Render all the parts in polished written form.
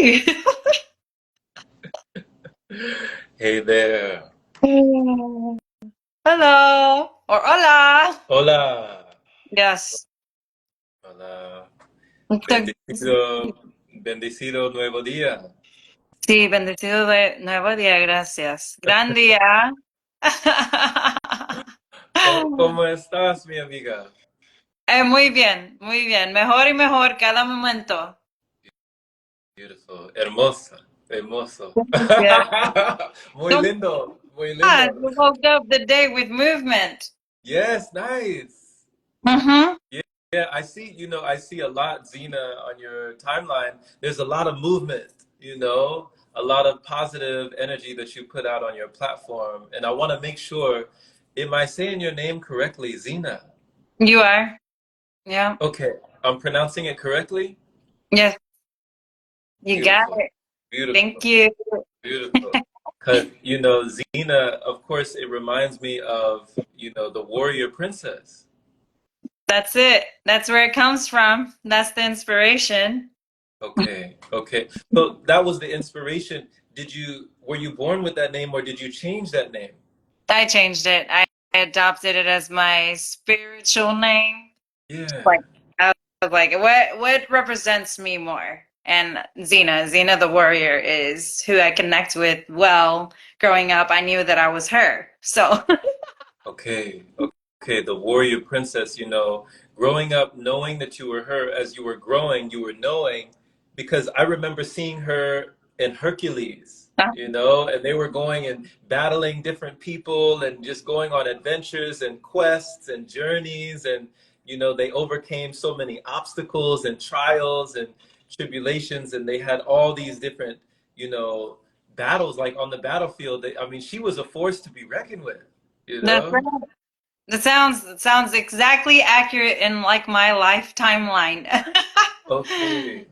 Hey. Hey there. Hello. Or hola. Hola. Yes. Hola. Entonces, Bendecido, bendecido nuevo día. sí, bendecido de nuevo día, gracias. Gran día. ¿Cómo estás, mi amiga? Muy bien, muy bien. Mejor y mejor cada momento. Beautiful. Hermosa. Hermoso. Yeah. Muy So lindo. Muy glad lindo. you woke up the day with movement. Yes, nice. Mm-hmm. Yeah, yeah, I see a lot, Zena, on your timeline. There's a lot of movement, a lot of positive energy that you put out on your platform. And I want to make sure, am I saying your name correctly, Zena? You are. Yeah. Okay, I'm pronouncing it correctly? Yes, you got Beautiful, it. Thank beautiful, you. beautiful. Because, Zena, of course, it reminds me of, the warrior princess. That's it. That's where it comes from. That's the inspiration. Okay, okay. So that was the inspiration. Were you born with that name or did you change that name? I changed it. I adopted it as my spiritual name. Like Yeah. I was like, what represents me more? And Xena the warrior is who I connect with well. Growing up, I knew that I was her. So Okay. Okay. The warrior princess, growing up knowing that you were her as you were growing, you were knowing because I remember seeing her in Hercules, and they were going and battling different people and just going on adventures and quests and journeys and they overcame so many obstacles and trials and tribulations and they had all these different, you know, battles like on the battlefield. I mean, she was a force to be reckoned with, you that's right. know? That sounds exactly accurate in like my life timeline. Okay.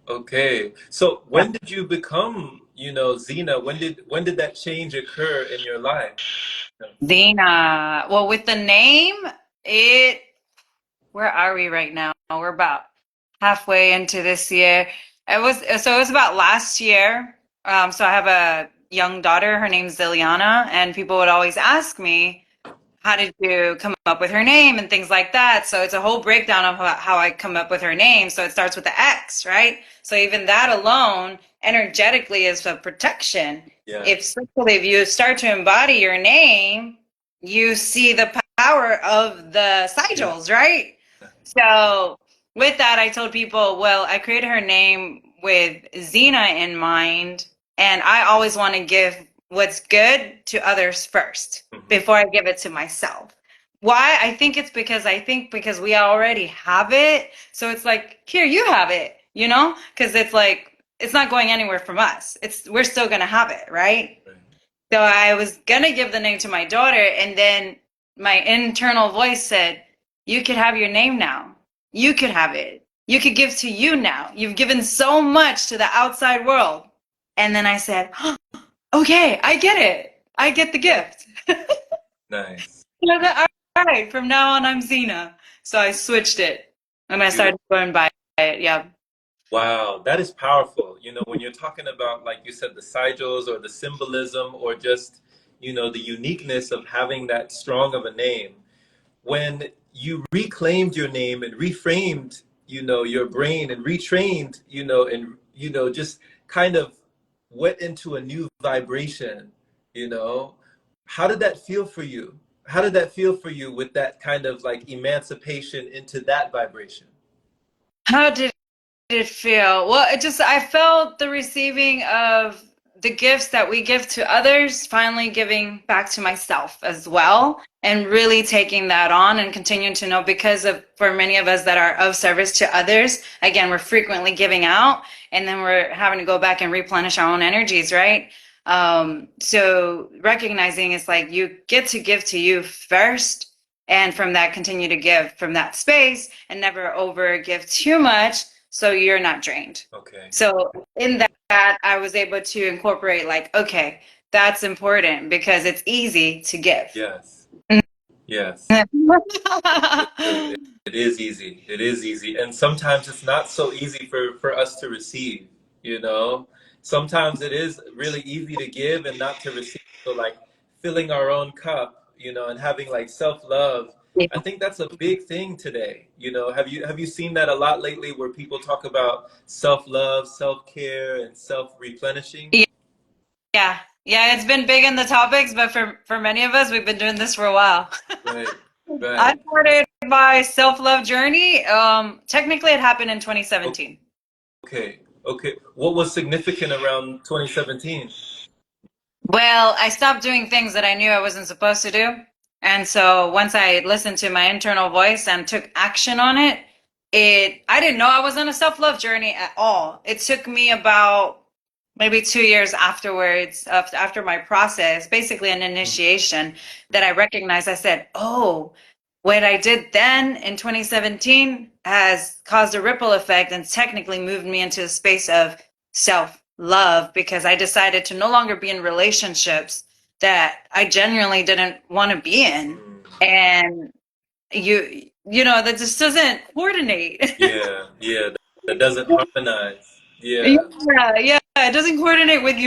Okay. So Yeah. when did you become, Xena? When did that change occur in your life? Xena. Well, with the name, it where are we right now? We're about halfway into this year. It was about last year. So I have a young daughter. Her name's Ziliana, and people would always ask me, "How did you come up with her name?" and things like that. So it's a whole breakdown of how I come up with her name. So it starts with the X, right? So even that alone, energetically, is a protection. If Yes. especially if you start to embody your name, you see the power of the Yeah. sigils, right? So with that, I told people, well, I created her name with Xena in mind, and I always want to give what's good to others first Hmm. before I give it to myself. Why? I think because we already have it. So it's like, here, you have it, Because it's like it's not going anywhere from us. We're still gonna have it, right? Right. So I was gonna give the name to my daughter, and then my internal voice said, "You could have your name now. You could have it. You could give to you now. You've given so much to the outside world." And then I said, "Okay, I get it. I get the gift." Nice. All right, from now on, I'm Xena. So I switched it, and I Beautiful. started going by it. Yeah. Wow, that is powerful. When you're talking about, like you said, the sigils or the symbolism or just, the uniqueness of having that strong of a name, when you reclaimed your name and reframed, your brain and retrained, and, just kind of went into a new vibration, you know, how did that feel for you? How did that feel for you with that kind of like emancipation into that vibration? How did it feel? Well, I felt the receiving of the gifts that we give to others, finally giving back to myself as well, and really taking that on and continuing to know because of for many of us that are of service to others, again, we're frequently giving out and then we're having to go back and replenish our own energies, right? So recognizing it's like you get to give to you first and from that continue to give from that space and never over give too much so you're not drained. Okay. So in that I was able to incorporate like, okay, that's important because it's easy to give. Yes. Yes. It's true. It is easy. It is easy. And sometimes it's not so easy for us to receive. you know. Sometimes it is really easy to give and not to receive. So like filling our own cup, and having like self-love. I think that's a big thing today. Have you seen that a lot lately where people talk about self-love, self-care, and self-replenishing? Yeah, yeah, it's been big in the topics, but for many of us, we've been doing this for a while. Right, I right. started my self-love journey. Technically, it happened in 2017. Okay, okay. What was significant around 2017? Well, I stopped doing things that I knew I wasn't supposed to do. And so once I listened to my internal voice and took action on it, I didn't know I was on a self-love journey at all. It took me about maybe 2 years afterwards, after my process, basically an initiation, that I recognized. I said, oh, what I did then in 2017 has caused a ripple effect and technically moved me into a space of self love, because I decided to no longer be in relationships that I genuinely didn't want to be in. Mm. And that just doesn't coordinate. Yeah, yeah. That doesn't harmonize. Yeah, Yeah, yeah, it doesn't coordinate with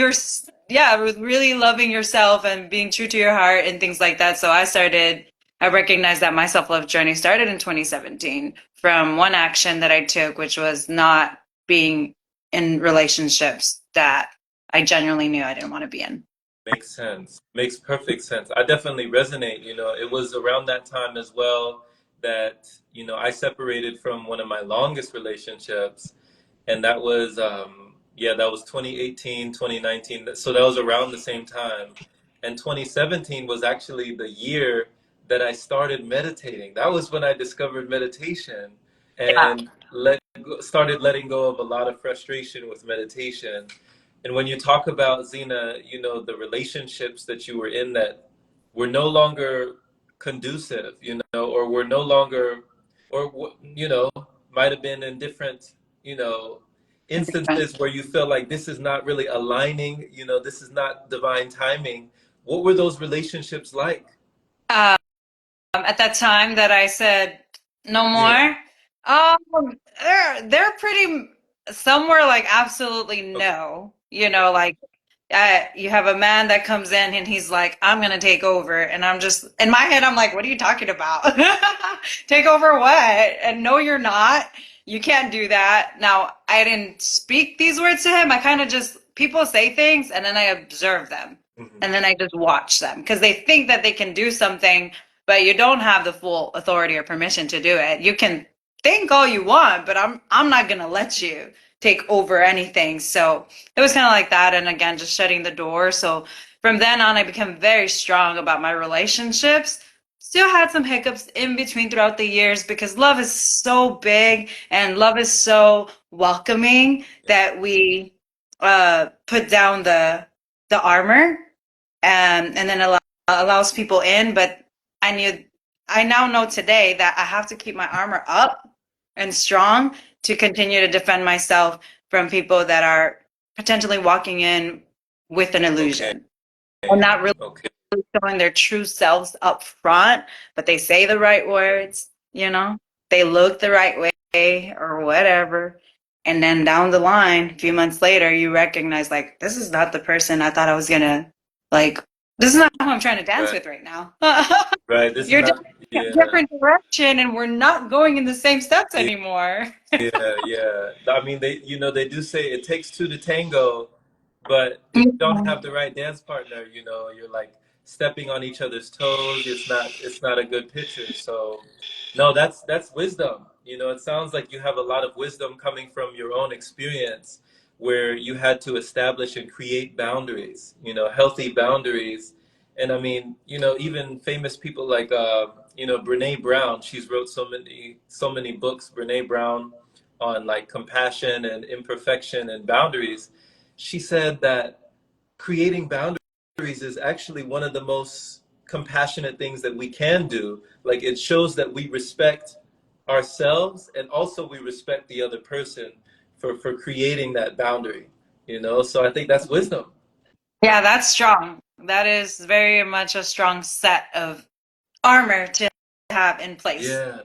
yeah, with really loving yourself and being true to your heart and things like that. So I recognized that my self-love journey started in 2017 from one action that I took, which was not being in relationships that I genuinely knew I didn't want to be in. makes sense. Makes perfect sense. I definitely resonate. It was around that time as well that, I separated from one of my longest relationships. And that was, yeah, that was 2018, 2019. So that was around the same time. And 2017 was actually the year that I started meditating. That was when I discovered meditation Yeah. and started letting go of a lot of frustration with meditation. And when you talk about, Zena, the relationships that you were in that were no longer conducive, or were no longer, or, might have been in different, you know, instances where you feel like this is not really aligning, this is not divine timing. What were those relationships like? At that time that I said no Yeah. more, they're pretty somewhere like absolutely Okay. no. Like you have a man that comes in and he's like, I'm gonna take over, and I'm just in my head, I'm like, what are you talking about? Take over what? And no, you're not. You can't do that. Now, I didn't speak these words to him. I kind of just people say things and then I observe them Mhm. and then I just watch them because they think that they can do something, but you don't have the full authority or permission to do it. You can think all you want, but I'm not gonna let you take over anything. So it was kind of like that. And again, just shutting the door. So from then on, I became very strong about my relationships. Still had some hiccups in between throughout the years because love is so big and love is so welcoming that we put down the armor and then allows people in. But I now know today that I have to keep my armor up and strong to continue to defend myself from people that are potentially walking in with an Okay. illusion or not really Okay. showing their true selves up front, but they say the right words, they look the right way or whatever. And then down the line, a few months later, you recognize like, this is not the person I thought I was gonna like, this is not who I'm trying to dance Right. with right now. Right. This is You're not. dancing in a Yeah. different direction and we're not going in the same steps Yeah. anymore. Yeah, yeah. I mean, they do say it takes two to tango, but if you don't have Mhm. the right dance partner, you're like stepping on each other's toes. It's not a good picture. So, no, that's wisdom. It sounds like you have a lot of wisdom coming from your own experience where you had to establish and create boundaries, healthy boundaries. And I mean, even famous people like Brene Brown, she's wrote so many books, Brene Brown, on like compassion and imperfection and boundaries. She said that creating boundaries is actually one of the most compassionate things that we can do. Like it shows that we respect ourselves and also we respect the other person for creating that boundary, So I think that's wisdom. Yeah, that's strong. That is very much a strong set of armor to have in place. Yeah.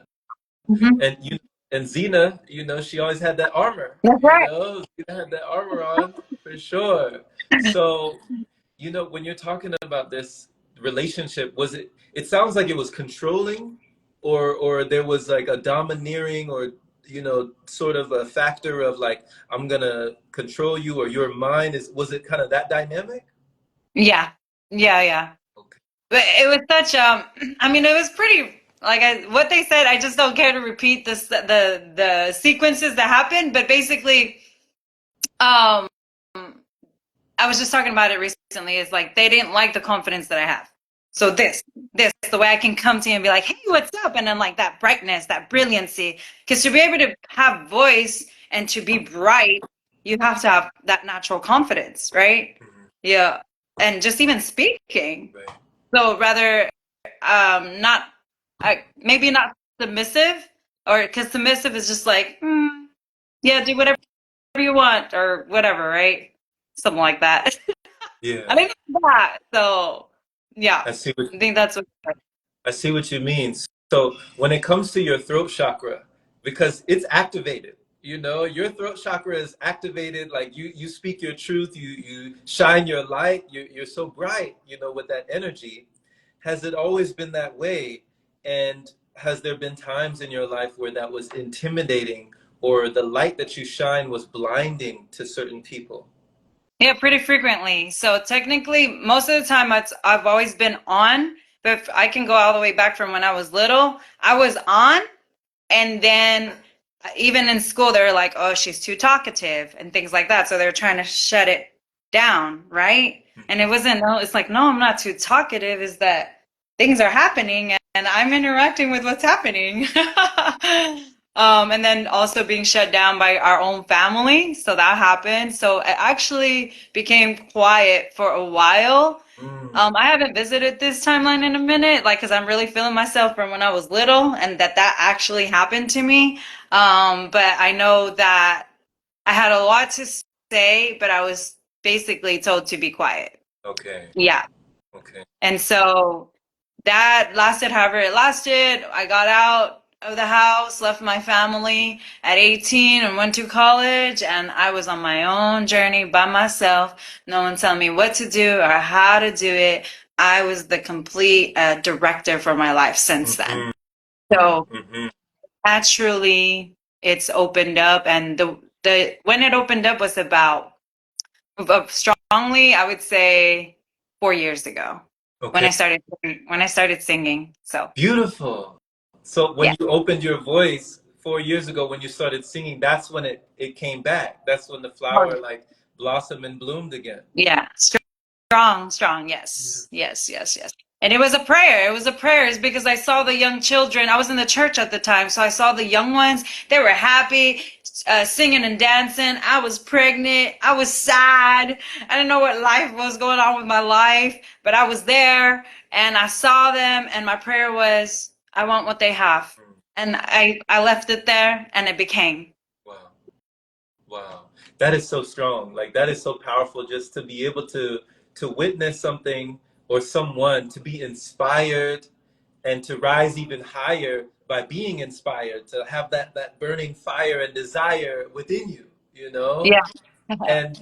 Mhm. And And Xena, you know, she always had that armor. That's You right. know, Xena had that armor on for sure. So, you know, when you're talking about this relationship, was it? It sounds like it was controlling, or there was like a domineering, or you know, sort of a factor of like I'm gonna control you, or your mind is. Was it kind of that dynamic? Yeah. Yeah, yeah. Okay. But it was such I mean it was pretty like what they said. I just don't care to repeat the sequences that happened, but basically um I was just talking about it recently. Is like they didn't like the confidence that I have. So the way I can come to you and be like, "Hey, what's up?" And then like that brightness, that brilliancy. Because to be able to have voice and to be bright, you have to have that natural confidence, right? Mhm. Yeah, and just even speaking. Right. So rather, not maybe not submissive, or because submissive is just like, yeah, do whatever you want or whatever, right? Something like that. I Yeah. didn't know that. So yeah, I see what I think that's what. I see what you mean. So when it comes to your throat chakra, because it's activated, you know, your throat chakra is activated. Like you speak your truth, you shine your light. You're so bright, you know, with that energy. Has it always been that way? And has there been times in your life where that was intimidating, or the light that you shine was blinding to certain people? Yeah, pretty frequently. So technically, most of the time, I've always been on. But if I can go all the way back from when I was little, I was on. And then even in school, they're like, oh, she's too talkative and things like that. So they're trying to shut it down, right? And it Mhm. wasn't, no, it's like, no, I'm not too talkative. Is that things are happening and I'm interacting with what's happening. And then also being shut down by our own family. So that happened. So I actually became quiet for a while. Mm, I haven't visited this timeline in a minute, like, because I'm really feeling myself from when I was little, and that actually happened to me. But I know that I had a lot to say, but I was basically told to be quiet. okay. Yeah. Okay. And so that lasted however it lasted. I got out of the house, left my family at 18 and went to college, and I was on my own journey by myself. No one telling me what to do or how to do it. I was the complete director for my life since then. Hmm. So Hmm. naturally, it's opened up, and the when it opened up was about strongly, I would say 4 years ago when Okay. I started singing. So Beautiful. So when yeah, you opened your voice 4 years ago, when you started singing, that's when it came back. That's when the flower like blossomed and bloomed again. yeah, strong, strong. Yes, yes, yes, yes. And it was a prayer. It was a prayer. It's because I saw the young children. I was in the church at the time, so I saw the young ones. They were happy, singing and dancing. I was pregnant. I was sad. I didn't know what life was going on with my life, but I was there and I saw them. And my prayer was, I want what they have. Mm. And I left it there, and it became. Wow. Wow. That is so strong. Like that is so powerful just to be able to witness something or someone to be inspired and to rise even higher by being inspired, to have that burning fire and desire within you, you know? Yeah. And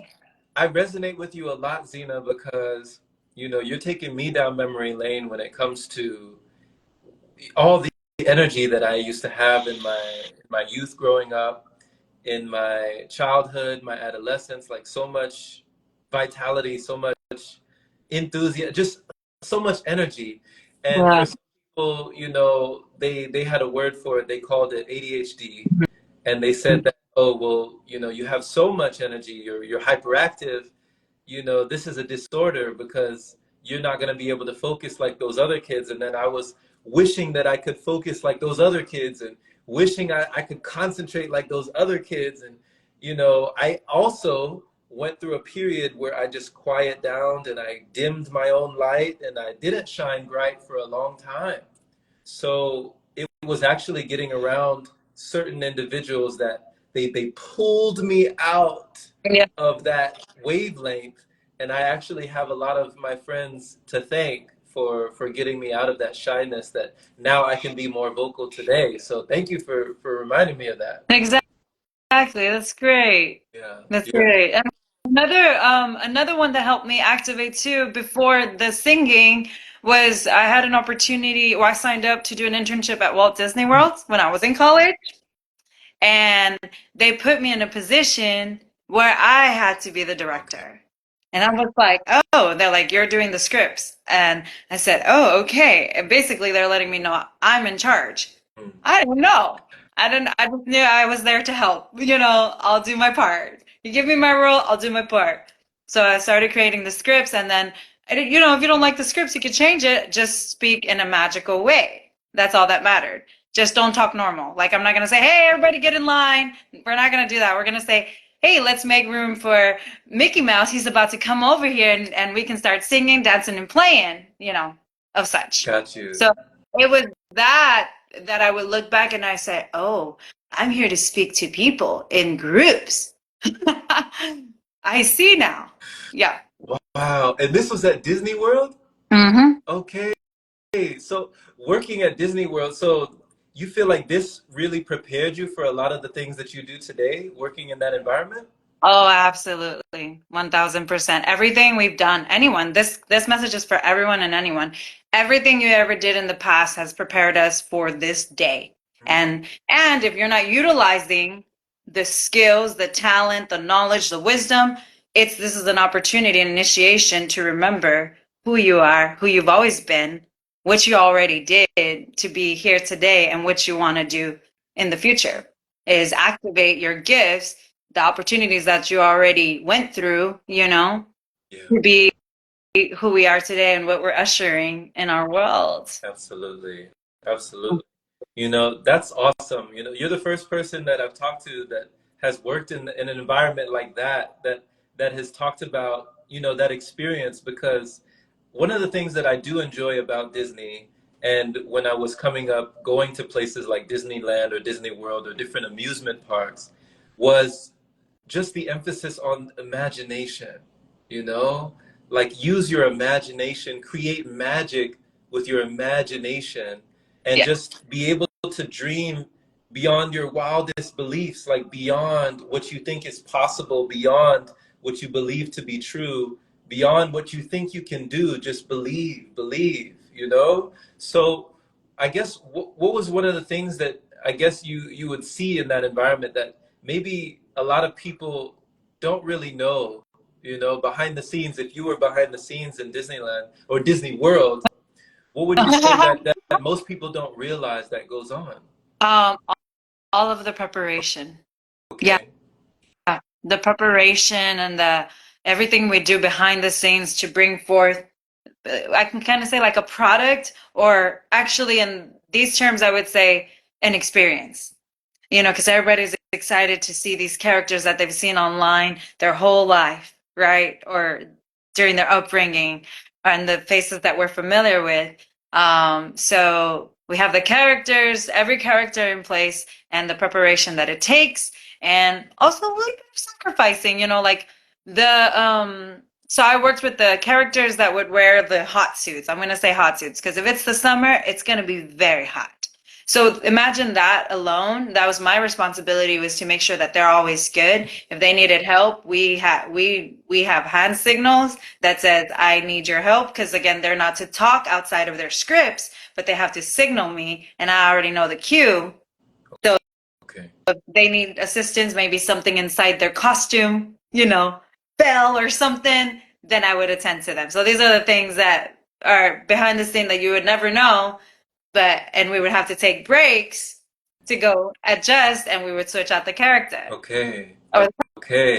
I resonate with you a lot, Zena, because you know you're taking me down memory lane when it comes to all the energy that I used to have in my youth growing up, in my childhood, my adolescence, like so much vitality, so much enthusiasm, just so much energy. And for Yeah. some people, you know, they had a word for it. They called it ADHD, and they said that, oh, well, you know, you have so much energy, you're hyperactive, you know, this is a disorder because you're not going to be able to focus like those other kids. And then I was wishing that I could focus like those other kids, and wishing I could concentrate like those other kids. And, you know, I also went through a period where I just quiet down and I dimmed my own light and I didn't shine bright for a long time. So it was actually getting around certain individuals that they pulled me out Yeah. of that wavelength. And I actually have a lot of my friends to thank for getting me out of that shyness that now I can be more vocal today. So thank you for reminding me of that. Exactly. That's great. Yeah. That's Yeah. great. And another one that helped me activate too before the singing was I had an opportunity, or I signed up to do an internship at Walt Disney World when I was in college. And they put me in a position where I had to be the Okay. director. And I was like, oh, they're like, you're doing the scripts. And I said, oh, okay. And basically, they're letting me know I'm in charge. Mm. I didn't know. I just knew I was there to help. I'll do my part. You give me my role, I'll do my part. So I started creating the scripts. And then, if you don't like the scripts, you can change it. Just speak in a magical way. That's all that mattered. Just don't talk normal. Like, I'm not going to say, hey, everybody get in line. We're not going to do that. We're going to say, hey, let's make room for Mickey Mouse. He's about to come over here and we can start singing, dancing, and playing, of such. Got you. So it was that I would look back and I say, oh, I'm here to speak to people in groups. I see now. Yeah. Wow. And this was at Disney World? Mm-hmm. Okay. So working at Disney World, so you feel like this really prepared you for a lot of the things that you do today, working in that environment? Oh, absolutely. 1000%. Everything we've done, anyone, this message is for everyone and anyone. Everything you ever did in the past has prepared us for this day. And if you're not utilizing the skills, the talent, the knowledge, the wisdom, this is an opportunity, an initiation to remember who you are, who you've always been, what you already did to be here today, and what you want to do in the future is activate your gifts, the opportunities that you already went through, Yeah, to be who we are today and what we're ushering in our world. absolutely. Absolutely. That's awesome. You're the first person that I've talked to that has worked in an environment like that has talked about, that experience because one of the things that I do enjoy about Disney and when I was coming up going to places like Disneyland or Disney World or different amusement parks was just the emphasis on imagination, you know? Like use your imagination, create magic with your imagination, and Yeah. just be able to dream beyond your wildest beliefs, like beyond what you think is possible, beyond what you believe to be true, beyond what you think you can do. Just believe. So I guess what was one of the things that I guess you would see in that environment that maybe a lot of people don't really know, behind the scenes, if you were behind the scenes in Disneyland or Disney World, what would you say that most people don't realize that goes on? um, all of the preparation. Yeah, Okay. the preparation and the everything we do behind the scenes to bring forth, I can kind of say like a product, or actually in these terms, I would say an experience. Because everybody's excited to see these characters that they've seen online their whole life, right? Or during their upbringing, and the faces that we're familiar with. So we have the characters, every character in place, and the preparation that it takes, and also a little bit of sacrificing, like the. So I worked with the characters that would wear the hot suits. I'm going to say hot suits because if it's the summer, it's going to be very hot. So imagine that alone. That was my responsibility, was to make sure that they're always good. If they needed help, we have hand signals that says I need your help, because again, they're not to talk outside of their scripts, but they have to signal me and I already know the cue. So Okay. if they need assistance, maybe something inside their costume, fell or something, then I would attend to them. So these are the things that are behind the scene that you would never know, and we would have to take breaks to go adjust, and we would switch out the character Okay. or Okay.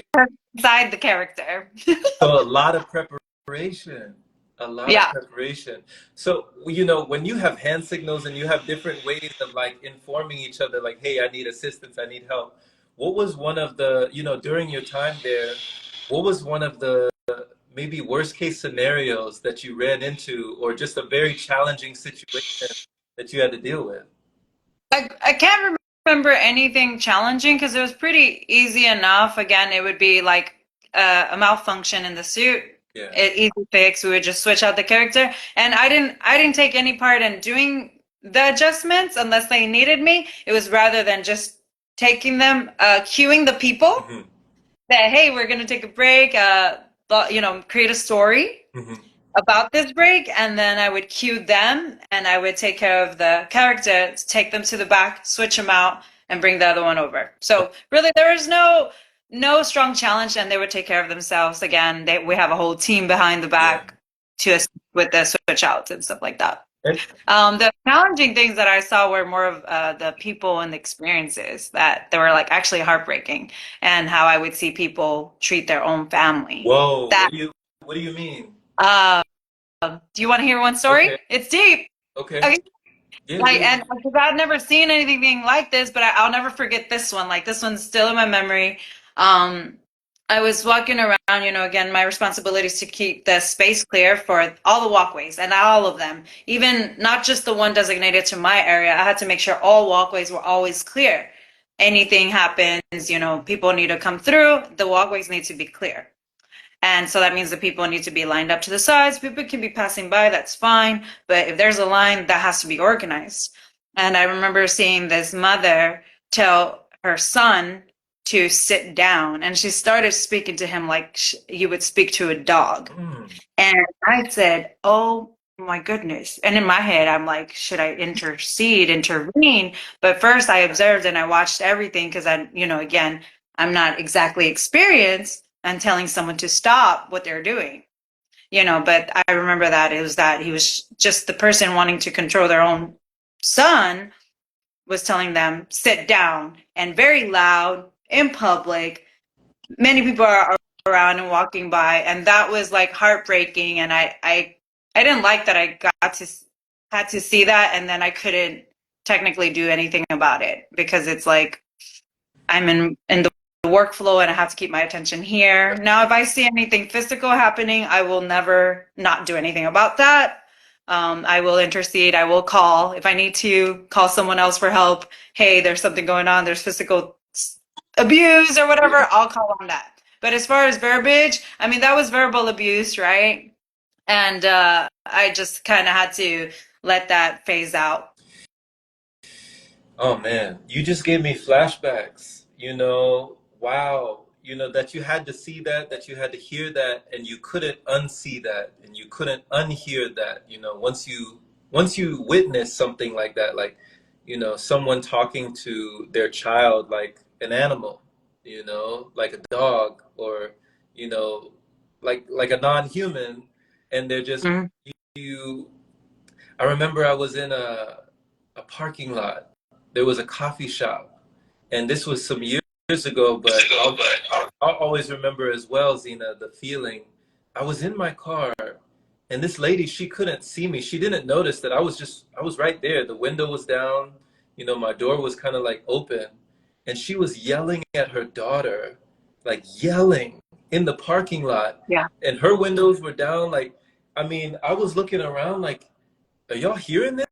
inside the character. So a lot of preparation, a lot of Yeah. preparation. So, when you have hand signals and you have different ways of like informing each other, like, hey, I need assistance, I need help. What was one of the, during your time there, what was one of the maybe worst case scenarios that you ran into, or just a very challenging situation that you had to deal with? I can't remember anything challenging because it was pretty easy enough. Again, it would be like a malfunction in the suit, Yeah. Easy fix. We would just switch out the character, and I didn't take any part in doing the adjustments unless they needed me. It was rather than just taking them, cueing the people Hmm. that, hey, we're gonna take a break, create a story Hmm. about this break, and then I would cue them, and I would take care of the character, take them to the back, switch them out, and bring the other one over. So really, there was no strong challenge, and they would take care of themselves. Again, we have a whole team behind the Yeah. back to assist with the switch outs and stuff like that. And The challenging things that I saw were more of the people and the experiences that they were like actually heartbreaking, and how I would see people treat their own family. whoa, That what do you mean? uh, do you want to hear one story? Okay. It's deep. Okay. Okay. Yeah, Like, yeah. and because I've never seen anything like this, but I'll never forget this one. Like, this one's still in my memory. Um, I was walking around, again, my responsibility is to keep the space clear for all the walkways and all of them, even not just the one designated to my area. I had to make sure all walkways were always clear. Anything happens, people need to come through, the walkways need to be clear. And so that means the people need to be lined up to the sides. People can be passing by, that's fine. But if there's a line, that has to be organized. And I remember seeing this mother tell her son to sit down. And she started speaking to him like you would speak to a dog. Mm. And I said, oh my goodness. And in my head, I'm like, should I intervene? But first I observed and I watched everything because again, I'm not exactly experienced and telling someone to stop what they're doing. But I remember that it was that he was just the person wanting to control their own son was telling them sit down and very loud in public. Many people are around and walking by, and that was like heartbreaking. And I didn't like that I got to had to see that, and then I couldn't technically do anything about it because it's like I'm in the workflow and I have to keep my attention here. Now, if I see anything physical happening, I will never not do anything about that. I will intercede. I will call if I need to call someone else for help. Hey, there's something going on. There's physical abuse or Yeah. whatever. I'll call on that. But as far as verbiage, I mean, that was verbal abuse, right? And I just kind of had to let that phase out. Oh man, you just gave me flashbacks. Wow. That you had to see that, that you had to hear that, and you couldn't unsee that, and you couldn't unhear that. Once you witness something like that, like, someone talking to their child like an animal, like a dog, or, you know, like a non-human, and they're just Mhm. you. I remember I was in a parking lot. There was a coffee shop, and this was some years ago, but I'll always remember as well, Zena, the feeling. I was in my car, and this lady, she couldn't see me. She didn't notice that I was right there. The window was down, my door was kind of like open, and she was yelling at her daughter, like yelling in the parking lot, Yeah. and her windows were down. Like, I mean, I was looking around like, are y'all hearing this?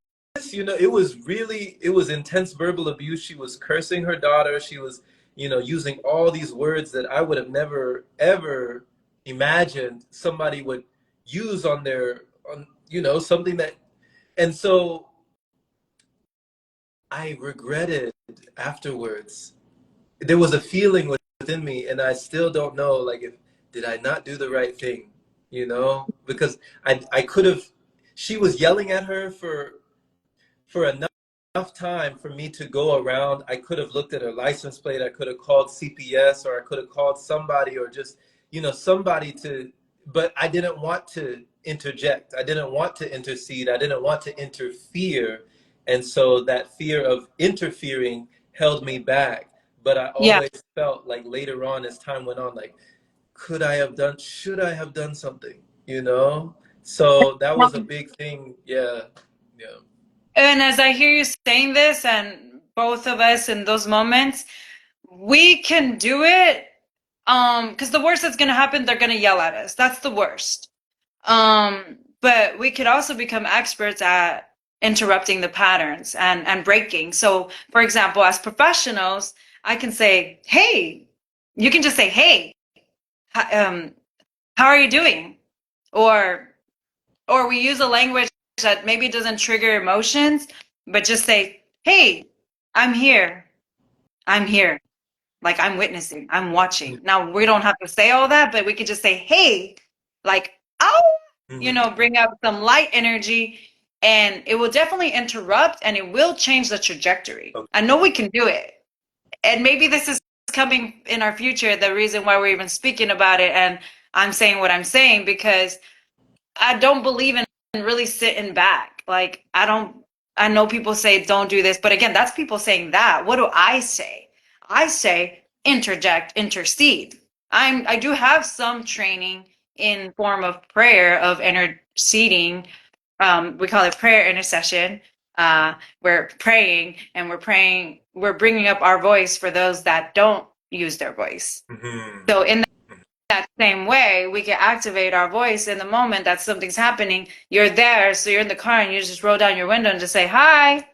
It was intense verbal abuse. She was cursing her daughter. She was, using all these words that I would have never, ever imagined somebody would use something that, and so I regretted afterwards. There was a feeling within me, and I still don't know, like, did I not do the right thing, because I could have, she was yelling at her for enough time for me to go around. I could have looked at her license plate. I could have called CPS, or I could have called somebody, or just, somebody to, but I didn't want to interject. I didn't want to intercede. I didn't want to interfere. And so that fear of interfering held me back. But I Yeah. always felt like later on, as time went on, like, should I have done something, So that was a big thing. Yeah. Yeah. And as I hear you saying this, and both of us in those moments, we can do it. Because the worst that's gonna happen, they're gonna yell at us. That's the worst. But we could also become experts at interrupting the patterns and breaking. So, for example, as professionals, I can say, "Hey," you can just say, "Hey, how are you doing?" or we use a language that maybe doesn't trigger emotions, but just say, "Hey, I'm here. I'm here. Like I'm witnessing. I'm watching." Now we don't have to say all that, but we could just say, "Hey," like, "Ow," Mhm. bring up some light energy, and it will definitely interrupt and it will change the trajectory. I know we can do it. And maybe this is coming in our future, the reason why we're even speaking about it, and I'm saying what I'm saying because I don't believe in really sitting back. Like I know people say don't do this, but again, that's people saying that. What do I say? I say interject, intercede. I do have some training in form of prayer of interceding. We call it prayer intercession. We're praying and we're bringing up our voice for those that don't use their voice. Mhm. So in that same way, we can activate our voice in the moment that something's happening. You're there, so you're in the car and you just roll down your window and just say, "Hi."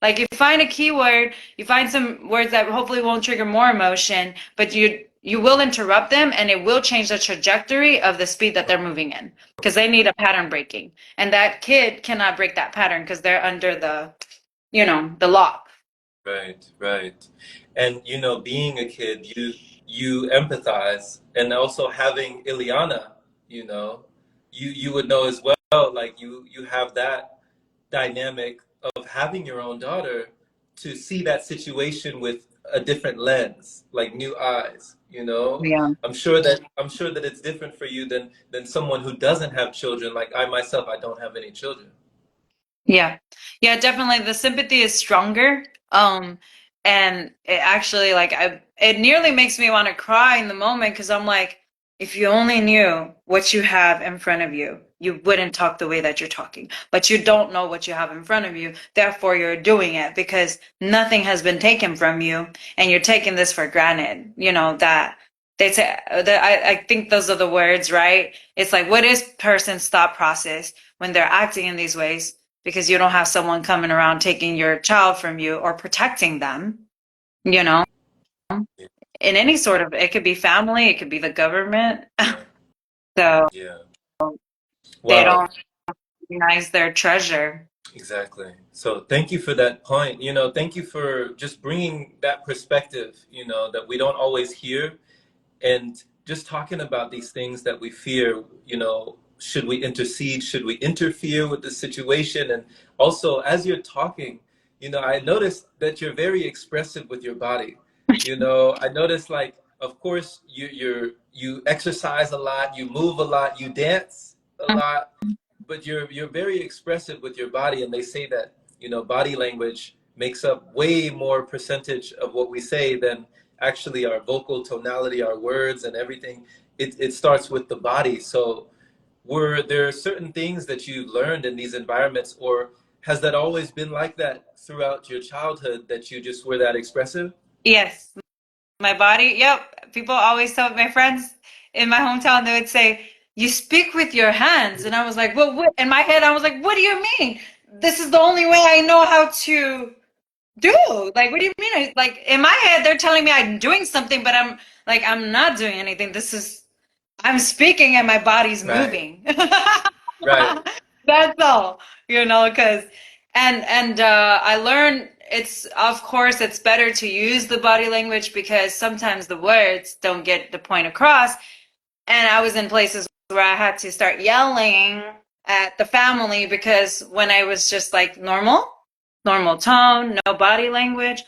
Like you find a keyword, you find some words that hopefully won't trigger more emotion, but you will interrupt them and it will change the trajectory of the speed that they're moving in because they need a pattern breaking. And that kid cannot break that pattern because they're under the lock. Right, right. And being a kid, you empathize, and also having Ileana, you would know as well, like you have that dynamic of having your own daughter to see that situation with a different lens, like new eyes, Yeah. I'm sure that it's different for you than someone who doesn't have children. Like I myself, I don't have any children. Yeah. Yeah, definitely the sympathy is stronger. And it actually it nearly makes me want to cry in the moment because I'm like, if you only knew what you have in front of you, you wouldn't talk the way that you're talking. But you don't know what you have in front of you, therefore you're doing it because nothing has been taken from you and you're taking this for granted. That they say that I think those are the words, right? It's like, what is person's thought process when they're acting in these ways? Because you don't have someone coming around taking your child from you or protecting them, you know, Yeah, in any sort of, it could be family, it could be the government. yeah, So yeah. they Wow. don't recognize their treasure. Exactly. So thank you for that point. Thank you for just bringing that perspective, that we don't always hear, and just talking about these things that we fear. Should we intercede? Should we interfere with the situation? And also, as you're talking, I noticed that you're very expressive with your body. I noticed, like, of course, you exercise a lot, you move a lot, you dance a lot, but you're very expressive with your body, and they say that body language makes up way more percentage of what we say than actually our vocal tonality, our words, and everything. It starts with the body. So were there certain things that you learned in these environments, or has that always been like that throughout your childhood, that you just were that expressive? Yes, my body. Yep. People always tell my friends in my hometown, they would say, "You speak with your hands." And I was like, "Well, what?" In my head, I was like, "What do you mean? This is the only way I know how to do. Like, what do you mean?" Like in my head, they're telling me I'm doing something, but I'm not doing anything. I'm speaking and my body's Right, moving. right. That's all, because I learned it's of course it's better to use the body language because sometimes the words don't get the point across. And I was in places where I had to start yelling at the family because when I was just like normal tone, no body language,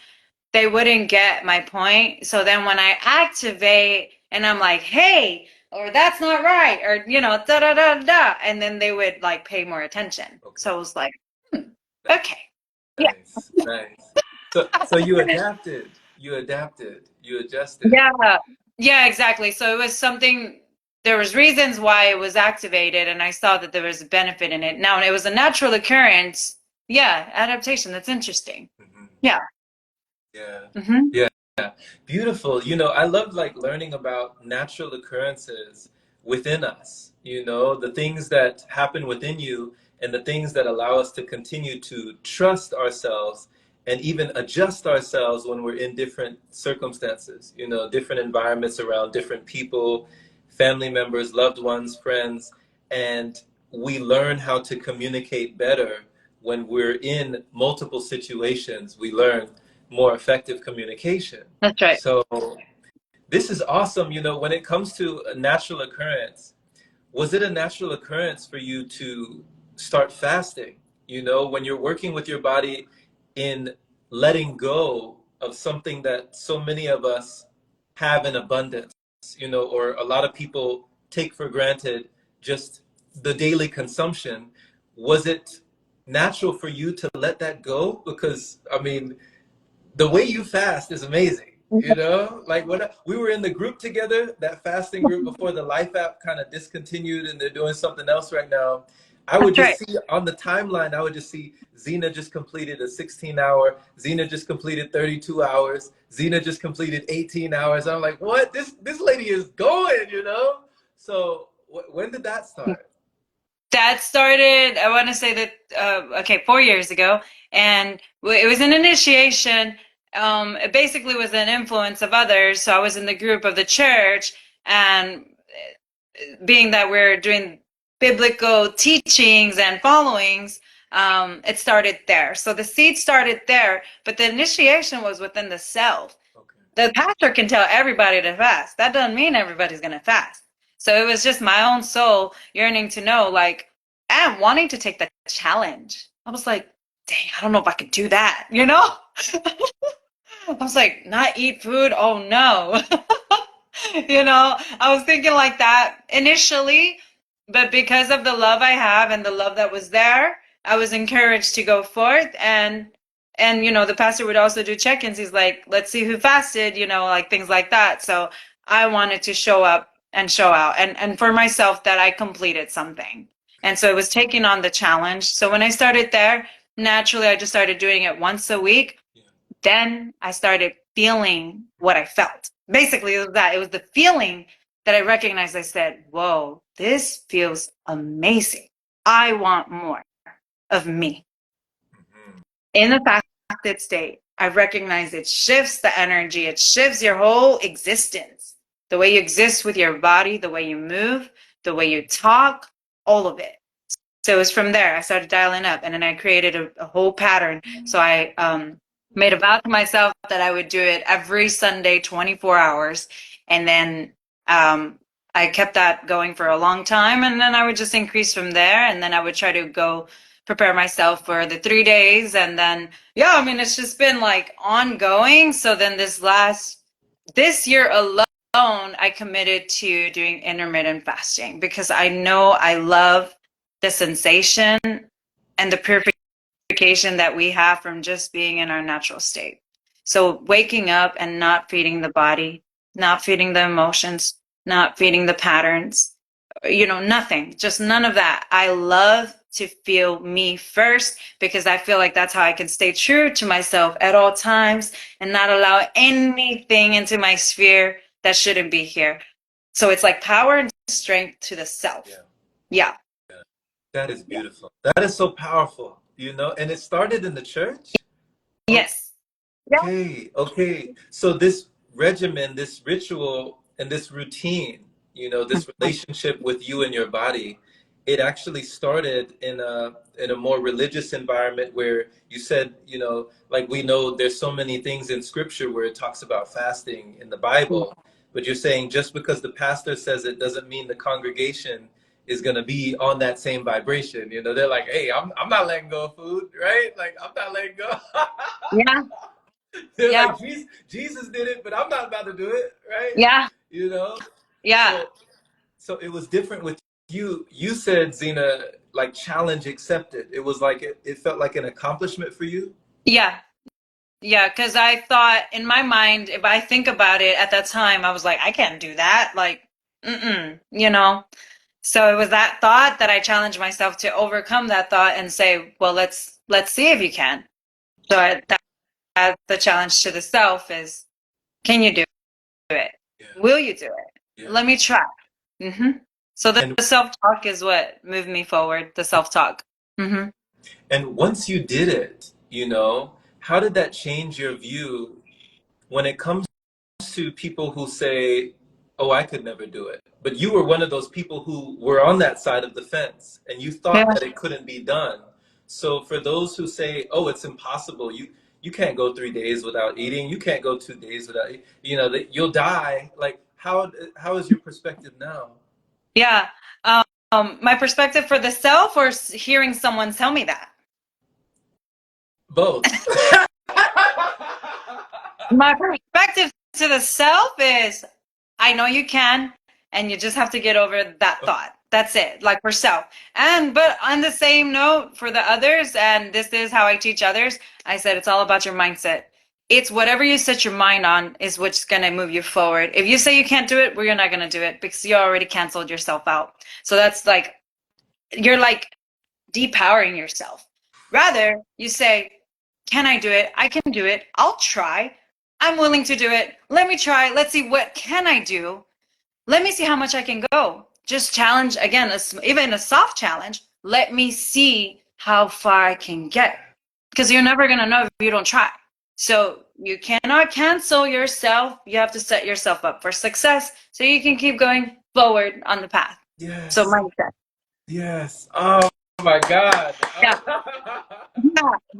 they wouldn't get my point. So then when I activate and I'm like, "Hey," or "That's not right," or da da da da, and then they would like pay more attention. Okay. So I was like, okay, yeah, Nice, nice. So you adapted, you adjusted. yeah, yeah, exactly. So it was something. There was reasons why it was activated, and I saw that there was a benefit in it. Now it was a natural occurrence. Yeah, adaptation. That's interesting. Mhm. Yeah. Yeah. Hmm. Yeah. Beautiful. I love like learning about natural occurrences within us, the things that happen within you and the things that allow us to continue to trust ourselves and even adjust ourselves when we're in different circumstances, different environments around different people. family members, loved ones, friends, and we learn how to communicate better when we're in multiple situations. We learn more effective communication. That's right. So this is awesome. You know, when it comes to a natural occurrence, was it a natural occurrence for you to start fasting? You know, when you're working with your body in letting go of something that so many of us have in abundance, you know, or a lot of people take for granted, just the daily consumption. Was it natural for you to let that go? Because, I mean, the way you fast is amazing. You know, like when we were in the group together, that fasting group before the Life app kind of discontinued and they're doing something else right now. I would That's just right. see on the timeline, I would just see Xena just completed a 16-hour, Xena just completed 32 hours, Xena just completed 18 hours. I'm like, what? This lady is going, you know? So when did that start? That started, I want to say that, okay, 4 years ago. And it was an initiation. It basically was an influence of others. So I was in the group of the church, and being that we're doing biblical teachings and followings, it started there. So the seed started there, but the initiation was within the self. Okay. The pastor can tell everybody to fast. That doesn't mean everybody's going to fast. So it was just my own soul yearning to know, like, and wanting to take the challenge. I was like, dang, I don't know if I could do that, you know? I was like, not eat food? Oh no. I was thinking like that initially, but because of the love I have and the love that was there, I was encouraged to go forth. And the pastor would also do check-ins. He's like, let's see who fasted, like things like that. So I wanted to show up and show out, and for myself, that I completed something. And so it was taking on the challenge. So when I started there, naturally I just started doing it once a week. Yeah. Then I started feeling what I felt. Basically, it was that. It was the feeling that I recognized. I said, whoa, this feels amazing. I want more of me. Mhm. In the fasted state, I recognize it shifts the energy, it shifts your whole existence. The way you exist with your body, the way you move, the way you talk, all of it. So it was from there I started dialing up, and then I created a whole pattern. So I made a vow to myself that I would do it every Sunday, 24 hours. And then I kept that going for a long time. And then I would just increase from there. And then I would try to go prepare myself for the 3 days. And then, yeah, I mean, it's just been like ongoing. So then this year alone, I committed to doing intermittent fasting because I know I love the sensation and the purification that we have from just being in our natural state. So waking up and not feeding the body, not feeding the emotions, not feeding the patterns, nothing, just none of that. I love to feel me first because I feel like that's how I can stay true to myself at all times and not allow anything into my sphere that shouldn't be here. So it's like power and strength to the self. Yeah. Yeah. Yeah. That is beautiful. That is so powerful, you know, and it started in the church. Yes. Yeah. Okay, okay. So this regimen, this ritual, and this routine, you know, this relationship with you and your body, it actually started in a more religious environment where you said, you know, like we know there's so many things in scripture where it talks about fasting in the Bible, but you're saying just because the pastor says it doesn't mean the congregation is going to be on that same vibration. You know, they're like, hey, I'm not letting go of food, right? Like, I'm not letting go. Yeah. They're Yeah. like, Jesus did it, but I'm not about to do it, right? Yeah. You know? Yeah. So it was different with you. You said, Zena, like challenge accepted. It was like it felt like an accomplishment for you. Yeah. Yeah. Because I thought in my mind, if I think about it at that time, I was like, I can't do that. Like, mm-mm. So it was that thought that I challenged myself to overcome that thought and say, well, let's see if you can. So that's the challenge to the self is, can you do it? Yeah. Will you do it? Yeah. Let me try. hmm So the And self-talk is what moved me forward, the self-talk. hmm and once you did it, you know, how did that change your view when it comes to people who say, oh, I could never do it. But you were one of those people who were on that side of the fence and you thought Yeah. that it couldn't be done. So for those who say, oh, it's impossible, you can't go 3 days without eating, you can't go 2 days without, that you'll die. Like, how is your perspective now? Yeah. My perspective for the self or hearing someone tell me that? Both. My perspective to the self is I know you can, and you just have to get over that thought. That's it, like for self. But on the same note, for the others, and this is how I teach others, I said it's all about your mindset. It's whatever you set your mind on is what's going to move you forward. If you say you can't do it, well, you're not going to do it because you already canceled yourself out. So that's like, you're like depowering yourself. Rather, you say, can I do it? I can do it. I'll try. I'm willing to do it. Let me try. Let's see what can I do. Let me see how much I can go. Just challenge again, even a soft challenge. Let me see how far I can get. Because you're never going to know if you don't try. So you cannot cancel yourself. You have to set yourself up for success so you can keep going forward on the path. So Yes. mindset. Yes. Oh my God. Yeah.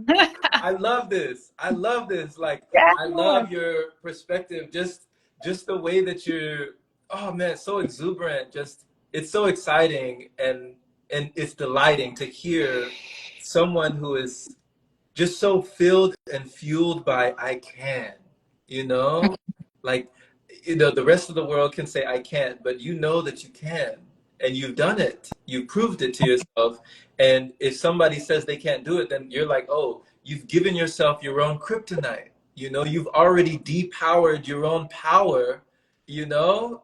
Yeah. I love this. I love this. Like, Yeah. I love your perspective. Just the way that you're, oh man, so exuberant. Just it's so exciting and it's delighting to hear someone who is just so filled and fueled by I can, you know? Like, the rest of the world can say I can't, but you know that you can. And you've done it. You proved it to yourself. And if somebody says they can't do it, then you're like, oh, you've given yourself your own kryptonite. You've already depowered your own power, you know?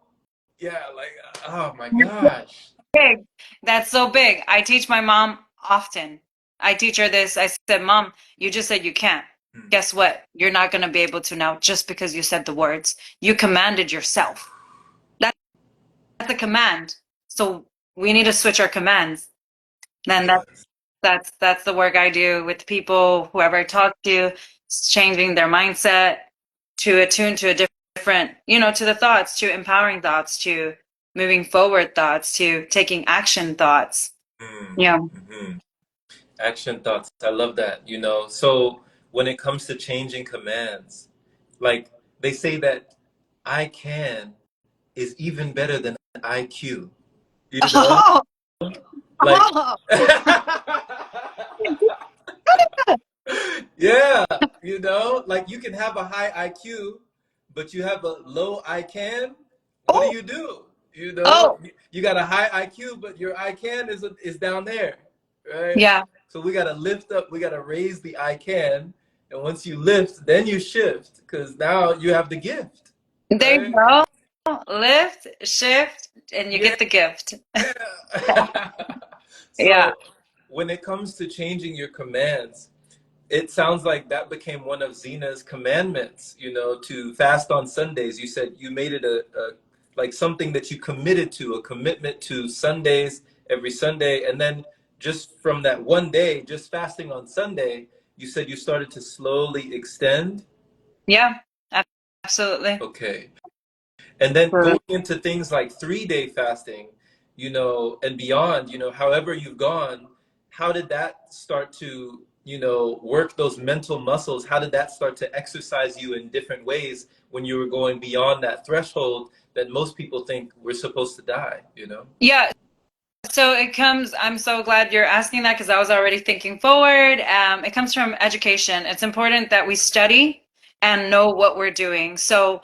Yeah, like, oh my gosh. Big. That's so big. I teach my mom often. I teach her this. I said, Mom, you just said you can't. Hmm. Guess what? You're not going to be able to now just because you said the words. You commanded yourself. That's a command. So we need to switch our commands. Then Yes. that's the work I do with people, whoever I talk to, it's changing their mindset to attune to a different, to the thoughts, to empowering thoughts, to moving forward thoughts, to taking action thoughts. Mm. Yeah. Mhm. Action thoughts. I love that, So when it comes to changing commands, like they say that I can is even better than IQ, you know? Oh, Like, oh. yeah, like you can have a high IQ, but you have a low I can. What do Oh, you do? oh, You got a high IQ, but your I can is down there, right? yeah. So we got to lift up, we got to raise the I can, and once you lift, then you shift, because now you have the gift, There you right? go. Lift, shift, and you Yeah, get the gift. yeah. Yeah. So when it comes to changing your commands, it sounds like that became one of Zena's commandments, to fast on Sundays. You said you made it a like something that you committed to, a commitment to Sundays every Sunday. And then just from that one day, just fasting on Sunday, you said you started to slowly extend. Yeah. Absolutely. Okay. And then going into things like 3 day fasting, and beyond, however you've gone, how did that start to, work those mental muscles? How did that start to exercise you in different ways when you were going beyond that threshold that most people think we're supposed to die? Yeah. So I'm so glad you're asking that because I was already thinking forward. It comes from education. It's important that we study and know what we're doing. So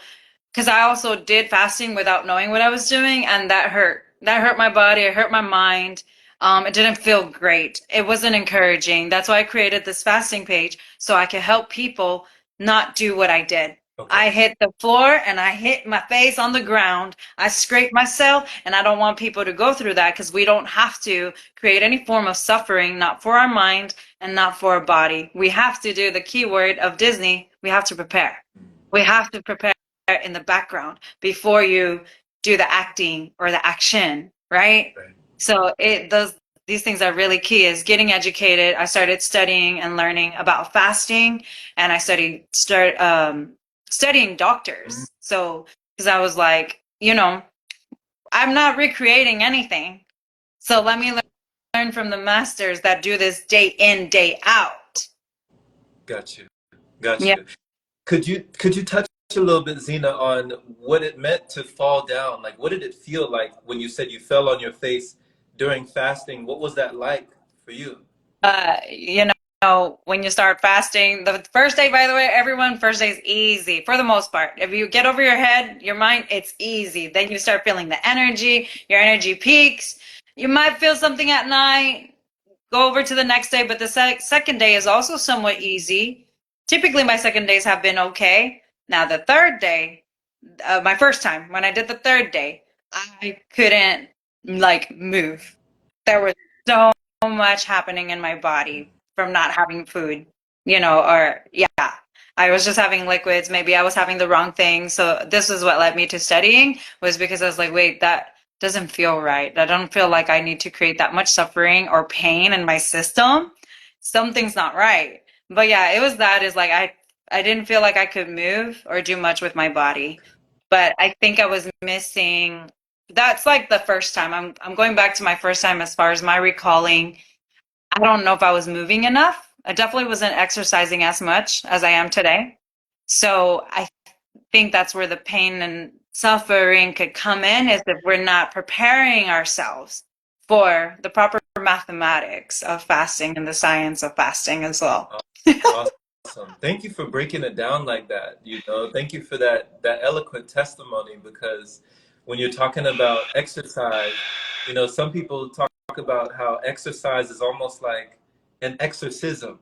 because I also did fasting without knowing what I was doing, and that hurt. That hurt my body. It hurt my mind. It didn't feel great. It wasn't encouraging. That's why I created this fasting page so I could help people not do what I did. Okay. I hit the floor and I hit my face on the ground. I scraped myself, and I don't want people to go through that because we don't have to create any form of suffering, not for our mind and not for our body. We have to do the keyword of Disney. We have to prepare. We have to prepare in the background before you do the acting or the action, right? Right. So these things are really key is getting educated. I started studying and learning about fasting, and I studying doctors. So because I was like, you know, I'm not recreating anything. So let me learn from the masters that do this day in, day out. Got you. Got Yeah. you. Could you touch a little bit, Zena, on what it meant to fall down? Like, what did it feel like when you said you fell on your face during fasting? What was that like for you? You know, when you start fasting, the first day, by the way, everyone, first day is easy for the most part. If you get over your head, your mind, it's easy. Then you start feeling the energy, your energy peaks. You might feel something at night, go over to the next day, but the second day is also somewhat easy. Typically, my second days have been okay. Now, the third day, my first time when I did the third day, I couldn't like move. There was so much happening in my body from not having food, you know, or yeah, I was just having liquids. Maybe I was having the wrong thing. So this is what led me to studying was because I was like, wait, that doesn't feel right. I don't feel like I need to create that much suffering or pain in my system. Something's not right. But yeah, it was that is like I didn't feel like I could move or do much with my body. But I think I was missing that's like the first time. I'm going back to my first time as far as my recalling. I don't know if I was moving enough. I definitely wasn't exercising as much as I am today. So I think that's where the pain and suffering could come in is if we're not preparing ourselves for the proper mathematics of fasting and the science of fasting as well. Awesome. Thank you for breaking it down like that. Thank you for that eloquent testimony because when you're talking about exercise, some people talk about how exercise is almost like an exorcism.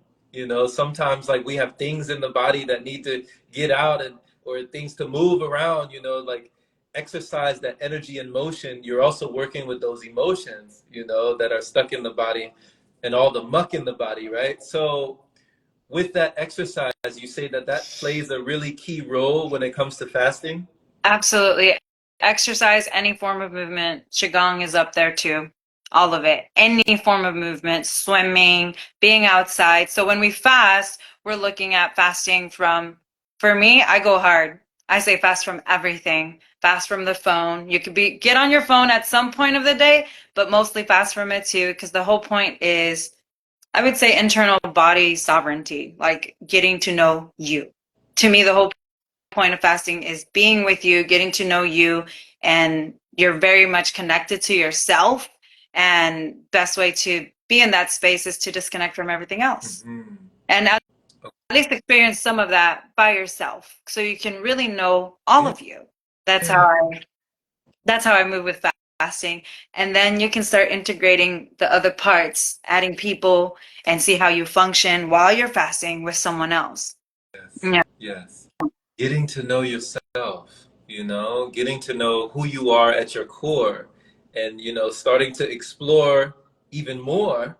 Sometimes like we have things in the body that need to get out and or things to move around, like exercise that energy and motion, you're also working with those emotions, that are stuck in the body and all the muck in the body, right? So with that exercise, you say that that plays a really key role when it comes to fasting? Absolutely. Exercise, any form of movement. Qigong is up there too. All of it. Any form of movement, swimming, being outside. So when we fast, we're looking at fasting from, for me, I go hard. I say fast from everything. Fast from the phone. You could get on your phone at some point of the day, but mostly fast from it too, because the whole point is, I would say internal body sovereignty, like getting to know you. To me, the whole point of fasting is being with you, getting to know you, and you're very much connected to yourself. And best way to be in that space is to disconnect from everything else. Hmm. And at least experience some of that by yourself so you can really know all Yeah. of you. That's how I move with fasting. And then you can start integrating the other parts, adding people and see how you function while you're fasting with someone else. Yes. Yeah. Yes. Getting to know yourself, getting to know who you are at your core and, starting to explore even more,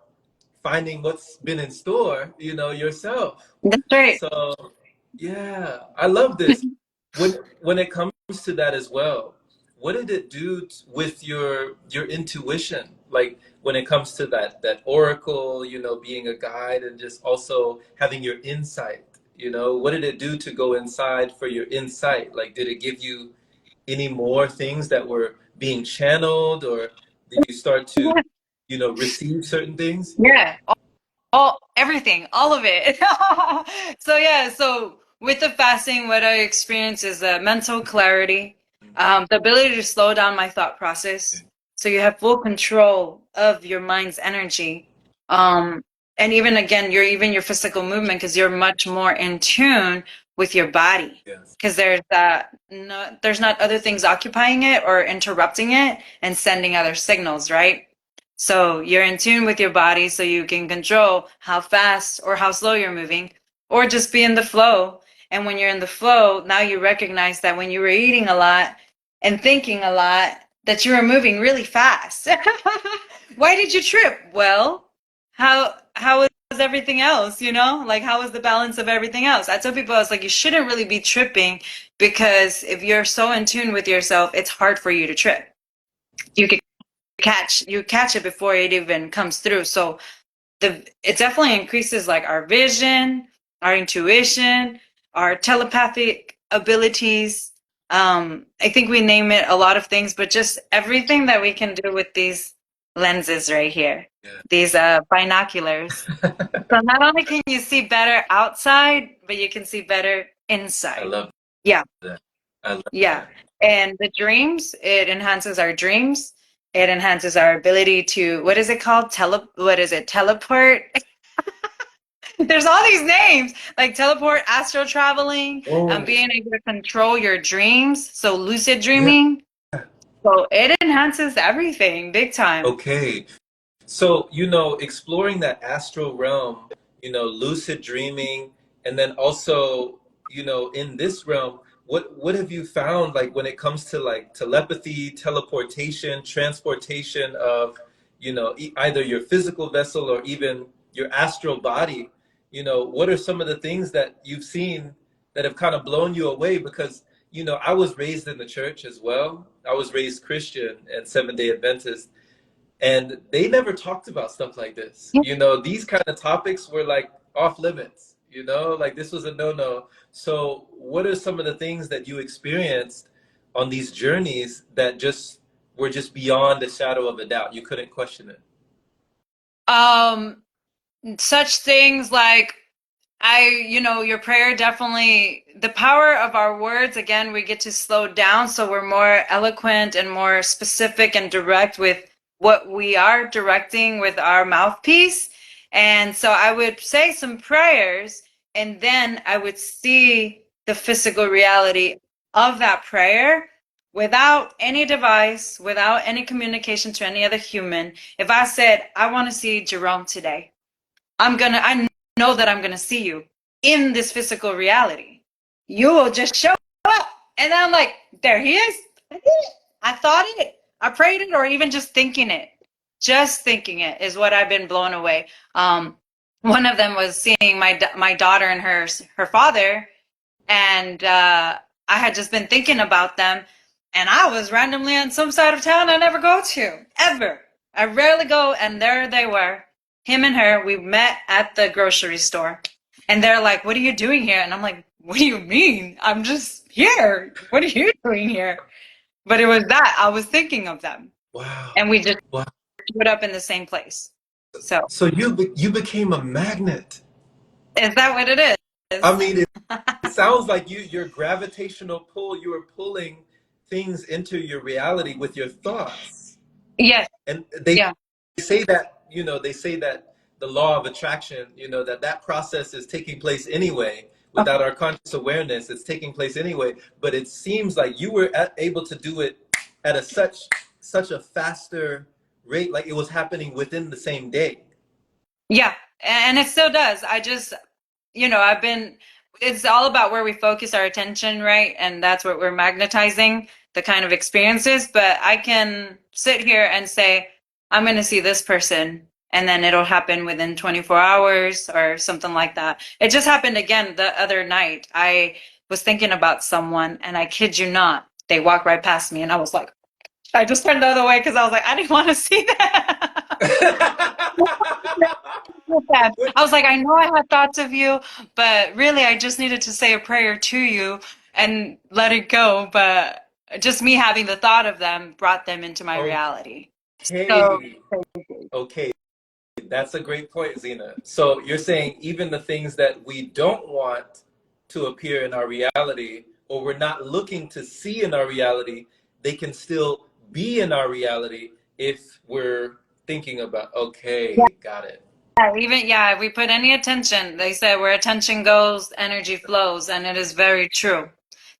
finding what's been in store, yourself. That's right. So, yeah, I love this. When it comes to that as well, what did it do with your intuition? Like when it comes to that oracle, being a guide and just also having your insight, what did it do to go inside for your insight? Like did it give you any more things that were being channeled or did you start to, receive certain things? Yeah. All everything, all of it. So yeah, so with the fasting, what I experience is a mental clarity, the ability to slow down my thought process. So you have full control of your mind's energy. Um, and even again, your physical movement because you're much more in tune with your body. Yes. Because there's not other things occupying it or interrupting it and sending other signals, right? So you're in tune with your body so you can control how fast or how slow you're moving or just be in the flow. And when you're in the flow, now you recognize that when you were eating a lot and thinking a lot, that you were moving really fast. Why did you trip? Well, how was everything else, you know? Like how was the balance of everything else? I tell people I was like you shouldn't really be tripping because if you're so in tune with yourself, it's hard for you to trip. You can catch it before it even comes through. So it definitely increases like our vision, our intuition, our telepathic abilities. I think we name it a lot of things, but just everything that we can do with these lenses right here, Yeah. these binoculars. So not only can you see better outside, but you can see better I inside. love Yeah, that. I love yeah. that. And the dreams, it enhances our dreams. It enhances our ability to, what is it called? What is it? Teleport? There's all these names like teleport, astral traveling, Oh, being able to control your dreams. So lucid yeah. dreaming. So it enhances everything big time. Okay. So, exploring that astral realm, lucid dreaming, and then also, in this realm, what have you found like when it comes to like telepathy, teleportation, transportation of, either your physical vessel or even your astral body? What are some of the things that you've seen that have kind of blown you away? Because, I was raised in the church as well. I was raised Christian and Seventh-day Adventist. And they never talked about stuff like this. These kind of topics were like off limits, like this was a no-no. So, what are some of the things that you experienced on these journeys that just were just beyond the shadow of a doubt? You couldn't question it. Um, Such things like your prayer definitely, the power of our words, again, we get to slow down so we're more eloquent and more specific and direct with what we are directing with our mouthpiece. And so I would say some prayers, and then I would see the physical reality of that prayer without any device, without any communication to any other human. If I said, I want to see Jerome today, I know that I'm gonna see you in this physical reality. You will just show up. And I'm like, there he is. I did it. I thought it. I prayed it, or even just thinking it. Just thinking it is what I've been blown away. One of them was seeing my daughter and her father, and I had just been thinking about them, and I was randomly on some side of town I never go to ever. I rarely go, and there they were, him and her. We met at the grocery store, and they're like, "What are you doing here?" And I'm like, "What do you mean? I'm just here. What are you doing here?" But it was that I was thinking of them, Wow. and we just Wow. showed up in the same place. So So you became a magnet. is that what it I is? mean, it sounds like your gravitational pull, you are pulling things into your reality with your thoughts. Yes. And they Yeah. say that, they say that the law of attraction, that process is taking place anyway. Without our conscious awareness, it's taking place anyway. But it seems like you were able to do it at such a faster rate, like it was happening within the same day. Yeah, and it still does. I just, I've been, it's all about where we focus our attention, right? And that's what we're magnetizing, the kind of experiences. But I can sit here and say, I'm going to see this person, and then it'll happen within 24 hours or something like that. It just happened again the other night. I was thinking about someone, and I kid you not, they walked right past me, and I was like, I just turned the other way because I was like, I didn't want to see that. With that. I was like, I know I had thoughts of you, but really I just needed to say a prayer to you and let it go. But just me having the thought of them brought them into my reality. So, Okay. Okay. That's a great point, Zena. So you're saying even the things that we don't want to appear in our reality, or we're not looking to see in our reality, they can still be in our reality if we're thinking about, okay, got it. yeah, even yeah, if we put any attention, they say where attention goes, energy flows, and it is very true.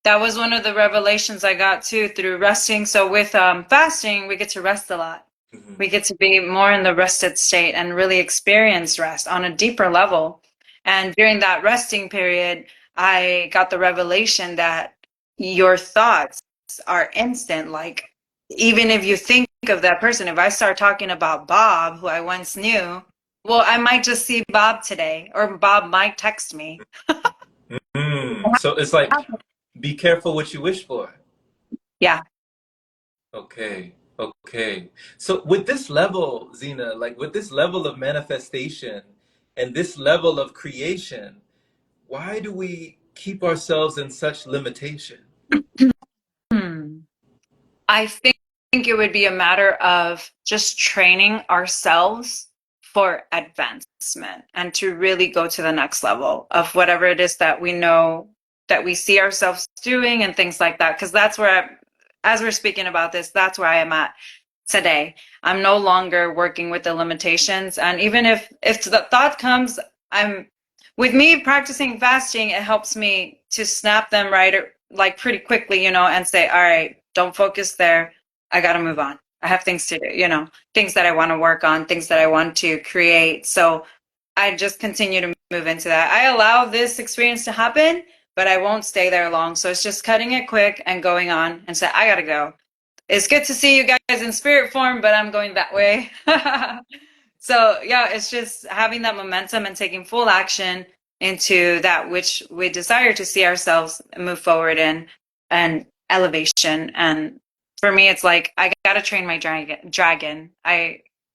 That was one of the revelations I got too through resting. So with fasting, we get to rest a lot. Mhm. We get to be more in the rested state and really experience rest on a deeper level. And during that resting period, I got the revelation that your thoughts are instant. Like, even if you think of that person, if I start talking about Bob, who I once knew, well, I might just see Bob today, or Bob might text me. So it's like, be careful what you wish for. Yeah. Okay. Okay. So with this level, Zena, like with this level of manifestation and this level of creation, why do we keep ourselves in such limitation? I think it would be a matter of just training ourselves for advancement and to really go to the next level of whatever it is that we know that we see ourselves doing and things like that. Because that's where, as we're speaking about this, that's where I am at today. I'm no longer working with the limitations. And even if the thought comes, I'm with me practicing fasting, it helps me to snap them right like pretty quickly, and say, all right, don't focus there. I got to move on. I have things to do, things that I want to work on, things that I want to create. So I just continue to move into that. I allow this experience to happen, but I won't stay there long. So it's just cutting it quick and going on and say, I got to go. It's good to see you guys in spirit form, but I'm going that way. So yeah, it's just having that momentum and taking full action into that which we desire to see ourselves move forward in, and elevation. And for me, it's like I gotta train my dragon.